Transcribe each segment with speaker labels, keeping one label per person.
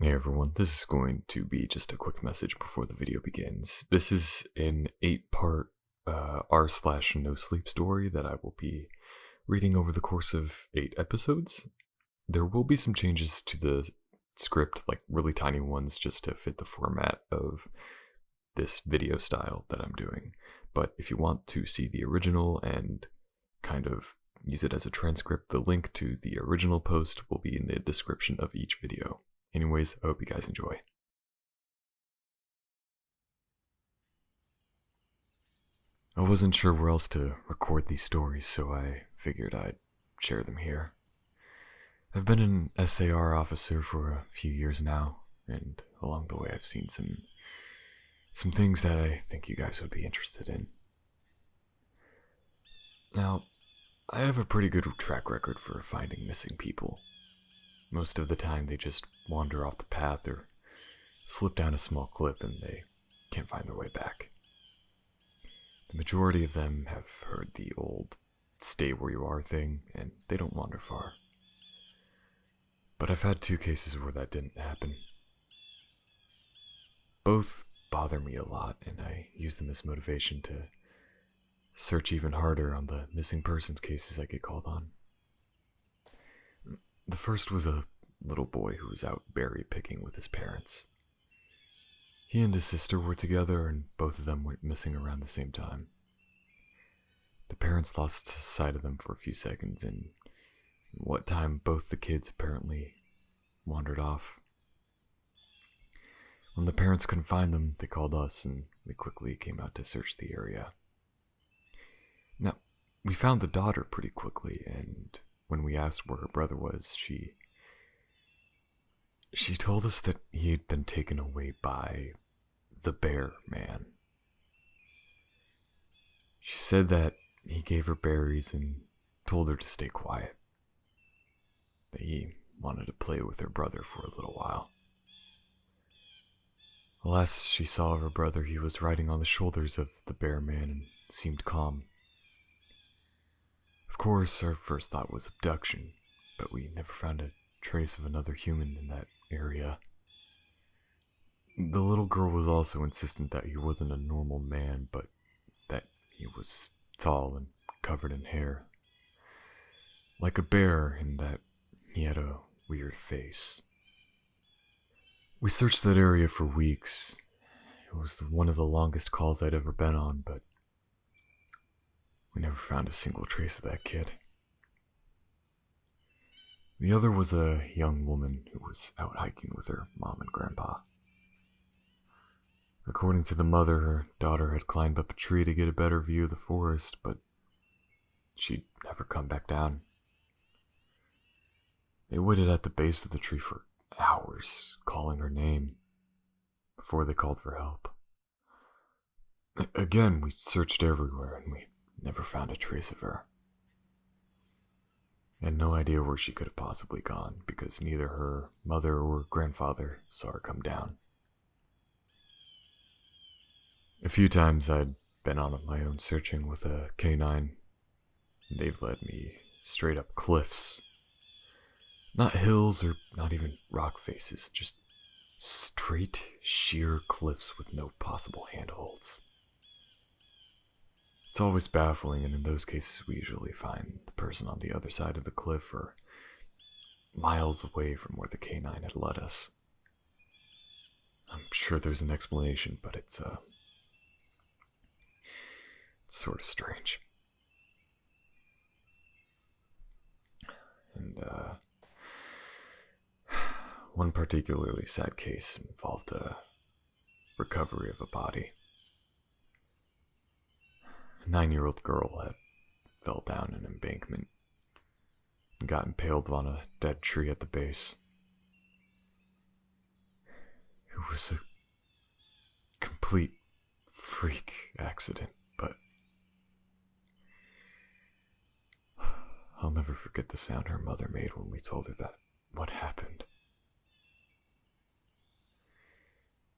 Speaker 1: Hey everyone, this is going to be just a quick message before the video begins. This is an 8-part r/no sleep story that I will be reading over the course of 8 episodes. There will be some changes to the script, like really tiny ones, just to fit the format of this video style that I'm doing. But if you want to see the original and kind of use it as a transcript, the link to the original post will be in the description of each video. Anyways, I hope you guys enjoy. I wasn't sure where else to record these stories, so I figured I'd share them here. I've been an SAR officer for a few years now, and along the way I've seen some things that I think you guys would be interested in. Now, I have a pretty good track record for finding missing people. Most of the time they just wander off the path or slip down a small cliff and they can't find their way back. The majority of them have heard the old stay where you are thing, and they don't wander far. But I've had 2 cases where that didn't happen. Both bother me a lot, and I use them as motivation to search even harder on the missing persons cases I get called on. The first was a little boy who was out berry picking with his parents. He and his sister were together, and both of them went missing around the same time. The parents lost sight of them for a few seconds, and in what time both the kids apparently wandered off. When the parents couldn't find them, they called us, and we quickly came out to search the area. Now, we found the daughter pretty quickly, and when we asked where her brother was, she told us that he had been taken away by the bear man. She said that he gave her berries and told her to stay quiet, that he wanted to play with her brother for a little while. The last she saw of her brother, he was riding on the shoulders of the bear man and seemed calm. Of course, our first thought was abduction, but we never found a trace of another human in that area. The little girl was also insistent that he wasn't a normal man, but that he was tall and covered in hair, like a bear, and that he had a weird face. We searched that area for weeks. It was one of the longest calls I'd ever been on, but we never found a single trace of that kid. The other was a young woman who was out hiking with her mom and grandpa. According to the mother, her daughter had climbed up a tree to get a better view of the forest, but she'd never come back down. They waited at the base of the tree for hours, calling her name, before they called for help. Again, we searched everywhere, and we never found a trace of her. I had no idea where she could have possibly gone, because neither her mother or grandfather saw her come down. A few times I'd been on my own searching with a canine. They've led me straight up cliffs. Not hills or not even rock faces, just straight, sheer cliffs with no possible handholds. It's always baffling, and in those cases we usually find the person on the other side of the cliff or miles away from where the canine had led us. I'm sure there's an explanation, but it's sort of strange. And one particularly sad case involved a recovery of a body. A 9-year-old girl had fell down an embankment and got impaled on a dead tree at the base. It was a complete freak accident, but I'll never forget the sound her mother made when we told her that what happened.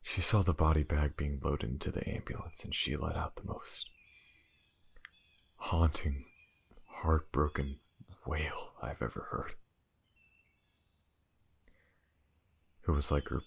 Speaker 1: She saw the body bag being loaded into the ambulance, and she let out the most haunting, heartbroken wail I've ever heard. It was like her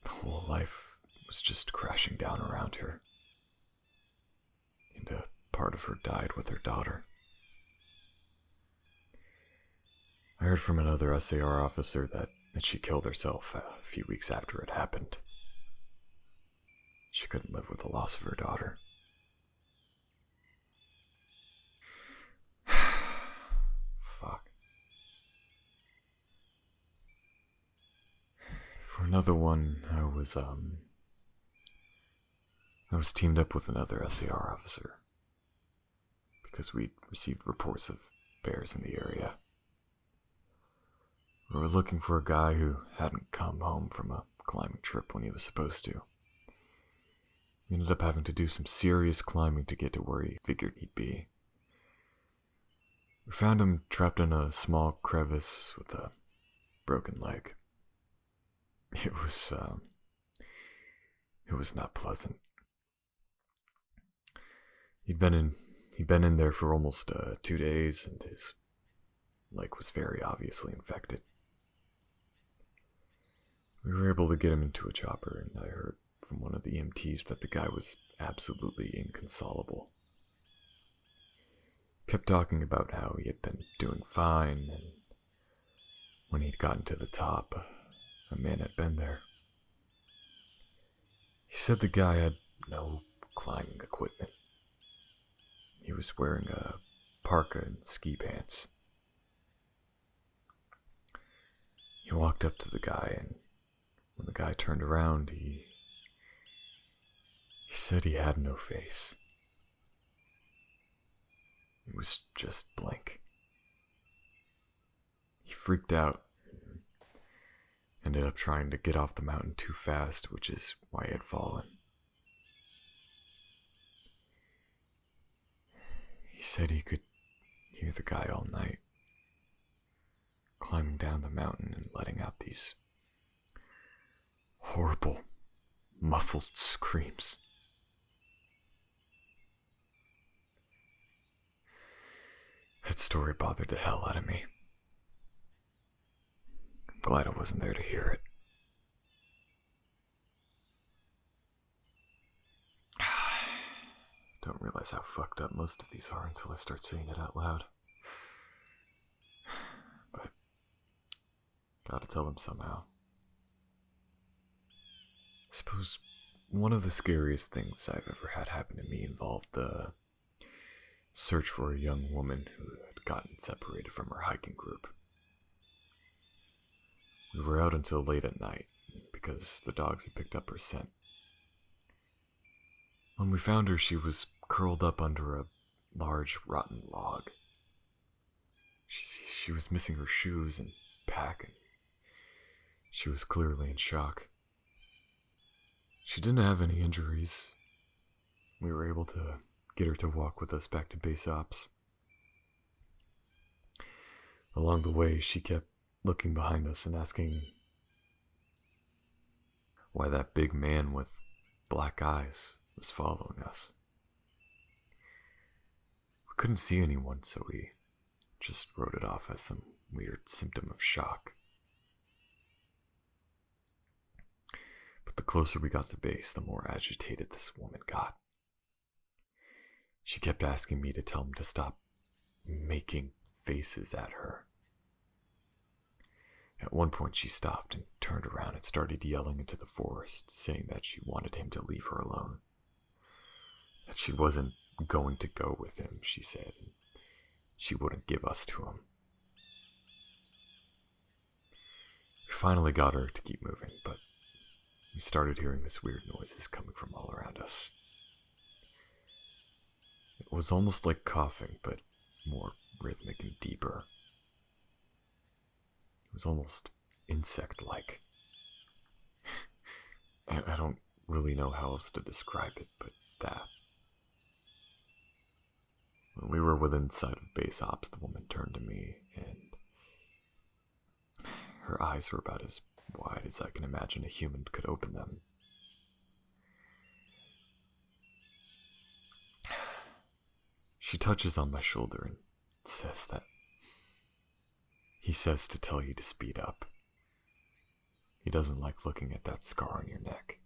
Speaker 1: whole life was just crashing down around her, and a part of her died with her daughter. I heard from another SAR officer that she killed herself a few weeks after it happened. She couldn't live with the loss of her daughter. Fuck. For another one, I was teamed up with another SAR officer because we'd received reports of bears in the area. We were looking for a guy who hadn't come home from a climbing trip when he was supposed to. We ended up having to do some serious climbing to get to where he figured he'd be. We found him trapped in a small crevice with a broken leg. It was not pleasant. He'd been in there for almost 2 days, and his leg was very obviously infected. We were able to get him into a chopper, and I heard from one of the EMTs that the guy was absolutely inconsolable. Kept talking about how he had been doing fine, and when he'd gotten to the top, a man had been there. He said the guy had no climbing equipment. He was wearing a parka and ski pants. He walked up to the guy, and when the guy turned around, he said he had no face. It was just blank. He freaked out and ended up trying to get off the mountain too fast, which is why he had fallen. He said he could hear the guy all night, climbing down the mountain and letting out these horrible, muffled screams. That story bothered the hell out of me. I'm glad I wasn't there to hear it. Don't realize how fucked up most of these are until I start saying it out loud. But gotta tell them somehow. I suppose one of the scariest things I've ever had happen to me involved the search for a young woman who had gotten separated from her hiking group. We were out until late at night because the dogs had picked up her scent. When we found her, she was curled up under a large rotten log. She was missing her shoes and pack, and she was clearly in shock. She didn't have any injuries. We were able to get her to walk with us back to base ops. Along the way, she kept looking behind us and asking why that big man with black eyes was following us. We couldn't see anyone, so we just wrote it off as some weird symptom of shock. But the closer we got to base, the more agitated this woman got. She kept asking me to tell him to stop making faces at her. At one point she stopped and turned around and started yelling into the forest, saying that she wanted him to leave her alone. That she wasn't going to go with him, she said, and she wouldn't give us to him. We finally got her to keep moving, but we started hearing this weird noises coming from all around us. It was almost like coughing, but more rhythmic and deeper. It was almost insect-like. I don't really know how else to describe it, but that. When we were within sight of base ops, the woman turned to me, and her eyes were about as wide as I can imagine a human could open them. She touches on my shoulder and says that he says to tell you to speed up. He doesn't like looking at that scar on your neck.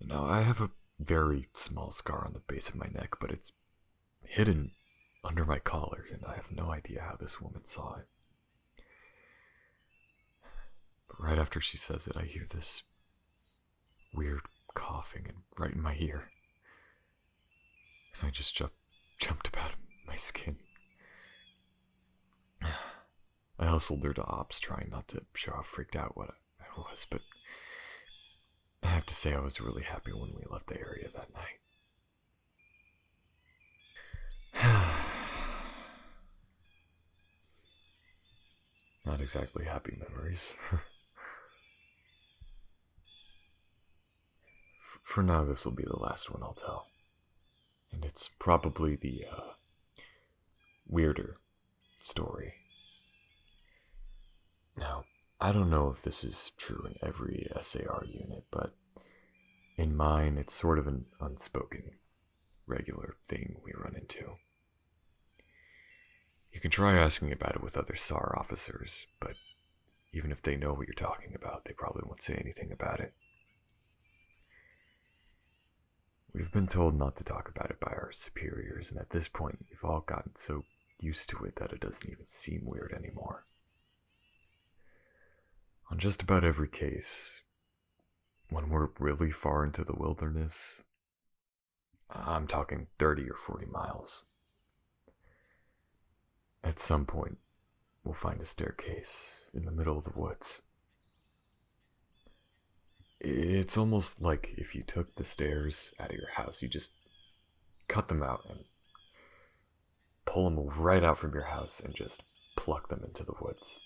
Speaker 1: Now, I have a very small scar on the base of my neck, but it's hidden under my collar, and I have no idea how this woman saw it. But right after she says it, I hear this weird coughing and right in my ear. And I just jumped up out of my skin. I hustled her to ops, trying not to show how freaked out what I was, but I have to say I was really happy when we left the area that night. Not exactly happy memories. For now, this will be the last one I'll tell. And it's probably the weirder story. Now, I don't know if this is true in every SAR unit, but in mine, it's sort of an unspoken, regular thing we run into. You can try asking about it with other SAR officers, but even if they know what you're talking about, they probably won't say anything about it. We've been told not to talk about it by our superiors, and at this point, we've all gotten so used to it that it doesn't even seem weird anymore. On just about every case, when we're really far into the wilderness, I'm talking 30 or 40 miles, at some point, we'll find a staircase in the middle of the woods. It's almost like if you took the stairs out of your house, you just cut them out and pull them right out from your house and just pluck them into the woods.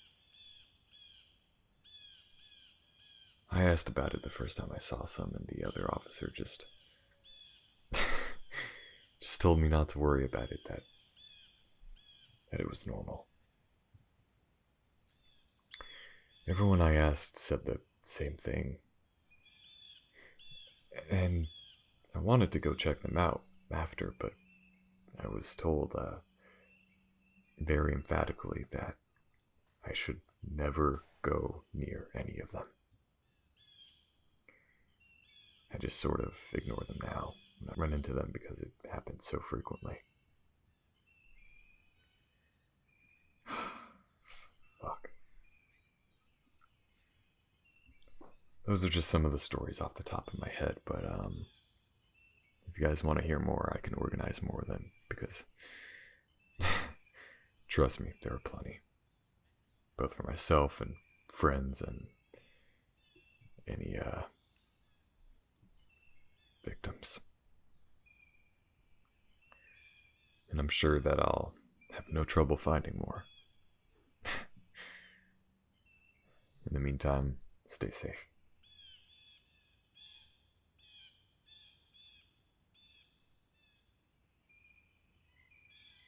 Speaker 1: I asked about it the first time I saw some, and the other officer just told me not to worry about it, that it was normal. Everyone I asked said the same thing. And I wanted to go check them out after, but I was told very emphatically that I should never go near any of them. I just sort of ignore them now. I run into them because it happens so frequently. Fuck. Those are just some of the stories off the top of my head, but if you guys want to hear more, I can organize more of them, because trust me, there are plenty. Both for myself and friends and any victims. And I'm sure that I'll have no trouble finding more. In the meantime, stay safe.